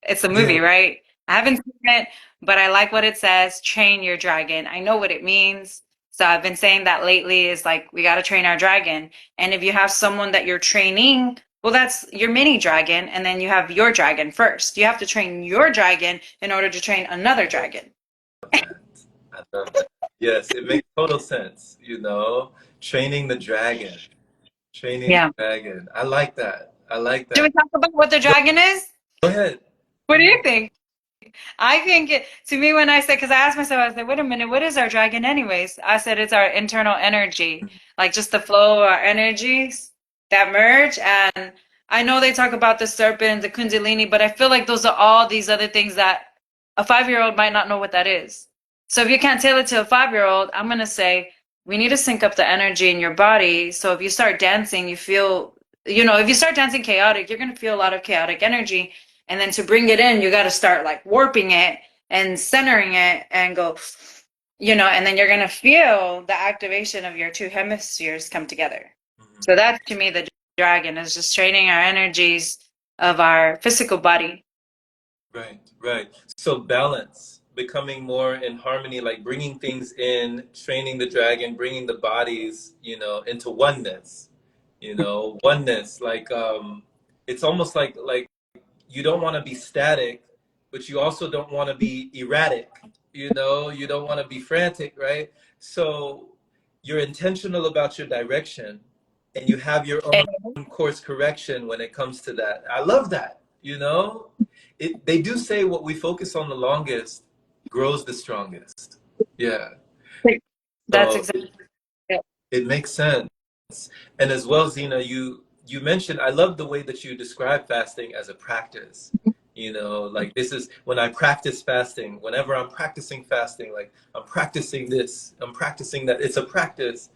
It's a movie, Yeah, right? I haven't seen it, but I like what it says. Train your dragon. I know what it means. So I've been saying that lately is like we gotta train our dragon. And if you have someone that you're training, well, that's your mini dragon, and then you have your dragon first. You have to train your dragon in order to train another dragon. that. I love that. Yes, it makes total sense, training the dragon, training the Yeah. dragon. I like that. I like Should we that. talk about what the Go, dragon is? go ahead. What do Go you ahead. think? I think to me, when I said, because I asked myself, I said, wait a minute, what is our dragon anyways? I said, it's our internal energy, like just the flow of our energies that merge. And I know they talk about the serpent, the kundalini, but I feel like those are all these other things that a 5-year-old might not know what that is. So if you can't tell it to a 5-year-old, I'm going to say, we need to sync up the energy in your body. So if you start dancing, you feel, if you start dancing chaotic, you're going to feel a lot of chaotic energy. And then to bring it in, you got to start like warping it and centering it and go, and then you're going to feel the activation of your two hemispheres come together. Mhm. So that to me, the dragon is just training our energies of our physical body. Right, right. So balance, becoming more in harmony, like bringing things in, training the dragon, bringing the bodies, into oneness. Oneness. Like it's almost like you don't want to be static, but you also don't want to be erratic. You don't want to be frantic, right? So you're intentional about your direction, and you have your own course correction when it comes to that. I love that. They do say what we focus on the longest grows the strongest. Yeah. That's So exactly it. it makes sense. And as well, Zena, you mentioned, I love the way that you describe fasting as a practice. Like this is when I practice fasting, whenever I'm practicing fasting, like I'm practicing this, I'm practicing that. It's a practice.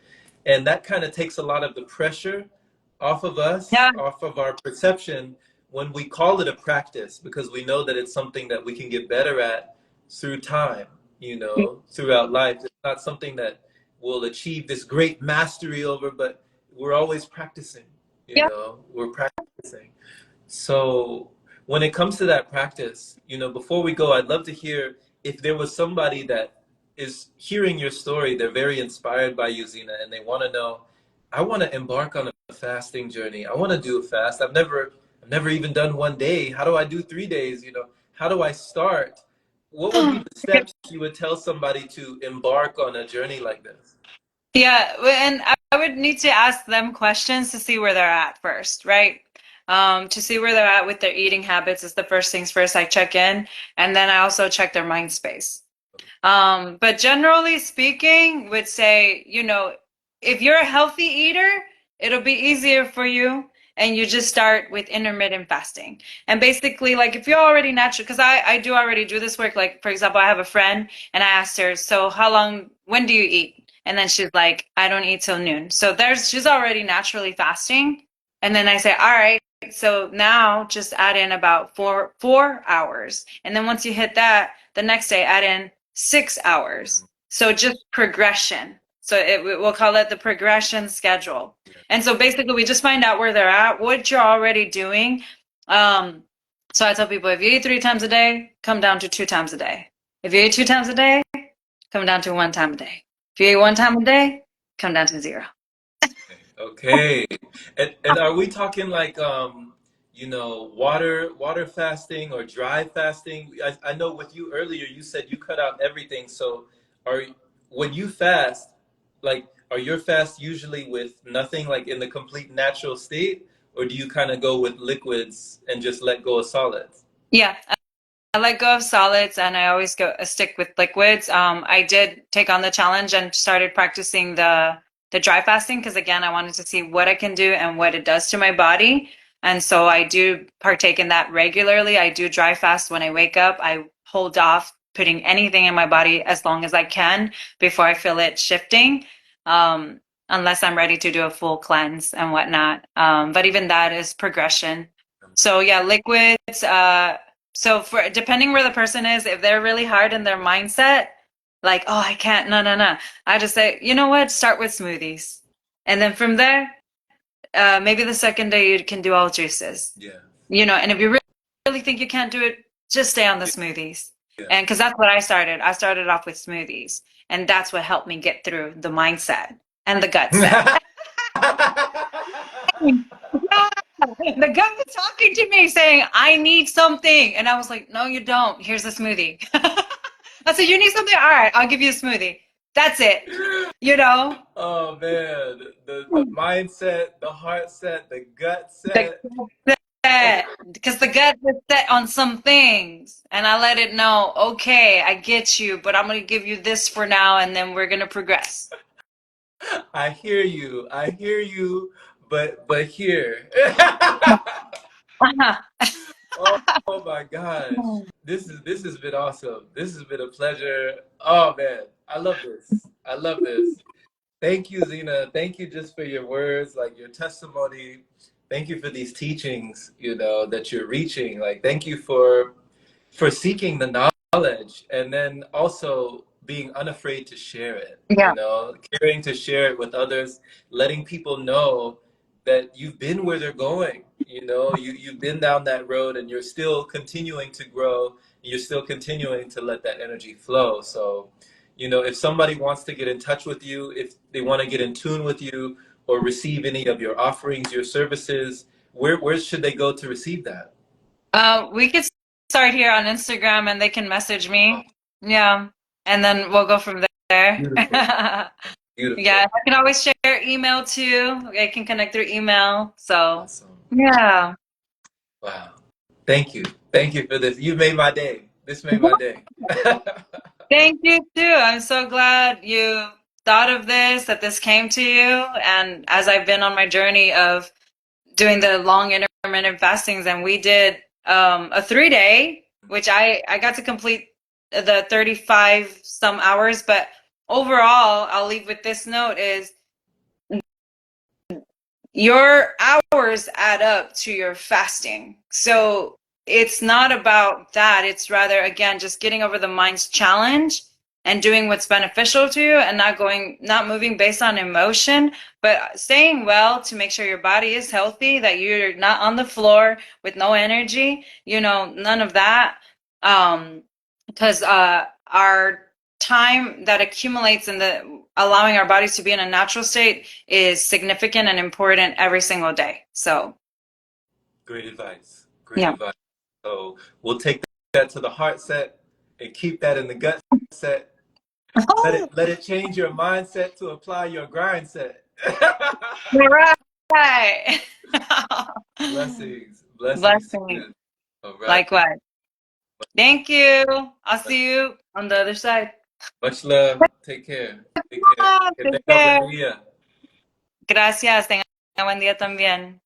And that kind of takes a lot of the pressure off of us, Yeah. off of our perception when we call it a practice, because we know that it's something that we can get better at through time, throughout life. It's not something that we'll achieve this great mastery over, but we're always practicing, Yeah. we're practicing. So when it comes to that practice, before we go, I'd love to hear if there was somebody that is hearing your story, they're very inspired by you, Zena, and they want to know, I want to embark on a fasting journey. I want to do a fast. I've never even done one day. How do I do 3 days? How do I start? What would be the steps you would tell somebody to embark on a journey like this? Yeah, and I would need to ask them questions to see where they're at first, right? To see where they're at with their eating habits is the first things first. I check in, and then I also check their mind space. But generally speaking, would say, if you're a healthy eater, it'll be easier for you. And you just start with intermittent fasting. And basically, like if you're already natural, because I do already do this work. Like, for example, I have a friend and I asked her, so when do you eat? And then she's like, I don't eat till noon. So she's already naturally fasting. And then I say, all right, so now just add in about 4 hours. And then once you hit that, the next day add in 6 hours. So just progression. So we'll call it the progression schedule. And so basically we just find out where they're at, what you're already doing. So I tell people if you eat 3 times a day, come down to 2 times a day. If you eat 2 times a day, come down to 1 time a day. If you eat 1 time a day, come down to 0. Okay. And are we talking like water fasting or dry fasting? I know with you earlier you said you cut out everything. So are when you fast, like are your fasts usually with nothing like in the complete natural state, or do you kind of go with liquids and just let go of solids? Yeah, I let go of solids and I always go stick with liquids. I did take on the challenge and started practicing the dry fasting because again, I wanted to see what I can do and what it does to my body. And so I do partake in that regularly. I do dry fast when I wake up. I hold off putting anything in my body as long as I can before I feel it shifting. Unless I'm ready to do a full cleanse and whatnot. But even that is progression. So yeah, liquids, so for depending where the person is, if they're really hard in their mindset, like, oh, I can't, no, no, no. I just say, you know what? Start with smoothies. And then from there, maybe the second day you can do all juices. Yeah. And if you really think you can't do it, just stay on the smoothies. Yeah. And because that's what I started. I started off with smoothies. And that's what helped me get through the mindset and the gut set. Yeah. The guy was talking to me saying, I need something. And I was like, no, you don't. Here's a smoothie. I said, you need something? All right, I'll give you a smoothie. That's it. You know? Oh man, the mindset, the heart set, the gut The set. gut set. Because the gut is set on some things. And I let it know, okay, I get you, but I'm going to give you this for now, and then we're going to progress. I hear you. I hear you, but here. Uh-huh. Oh, oh my gosh. This has been awesome. This has been a pleasure. Oh man, I love this. I love this. Thank you, Zena. Thank you just for your words, like your testimony. Thank you for these teachings, that you're reaching. Like, thank you for seeking the knowledge and then also being unafraid to share it, Yeah. caring to share it with others, letting people know that you've been where they're going. You've been down that road and you're still continuing to grow. You're still continuing to let that energy flow. So, if somebody wants to get in touch with you, if they want to get in tune with you or receive any of your offerings, your services, where should they go to receive that? We could start here on Instagram and they can message Oh, me. Yeah. And then we'll go from there. beautiful. Yeah, Beautiful. I can always share email too. I can connect through email. So, Awesome. yeah. Wow. Thank you. Thank you for this. You made my day. This made my day. Thank you too. I'm so glad you thought of this, that this came to you. And as I've been on my journey of doing the long intermittent fastings, and we did a 3 day, which I got to complete the 35 some hours. But overall, I'll leave with this note is your hours add up to your fasting. So it's not about that. It's rather, again, just getting over the mind's challenge and doing what's beneficial to you and not moving based on emotion, but staying well to make sure your body is healthy, that you're not on the floor with no energy, none of that. Because our time that accumulates in the allowing our bodies to be in a natural state is significant and important every single day. So, Great advice. Great yeah. advice. So we'll take that to the heart set and keep that in the gut set. Let it change your mindset to apply your grind set. All right. Blessings. Blessings to Blessing. you. All right. Likewise. Thank you. I'll see you on the other side. Much love. Take care. Take care. Que Take tenga buen care. día. Gracias. Tengan buen día también.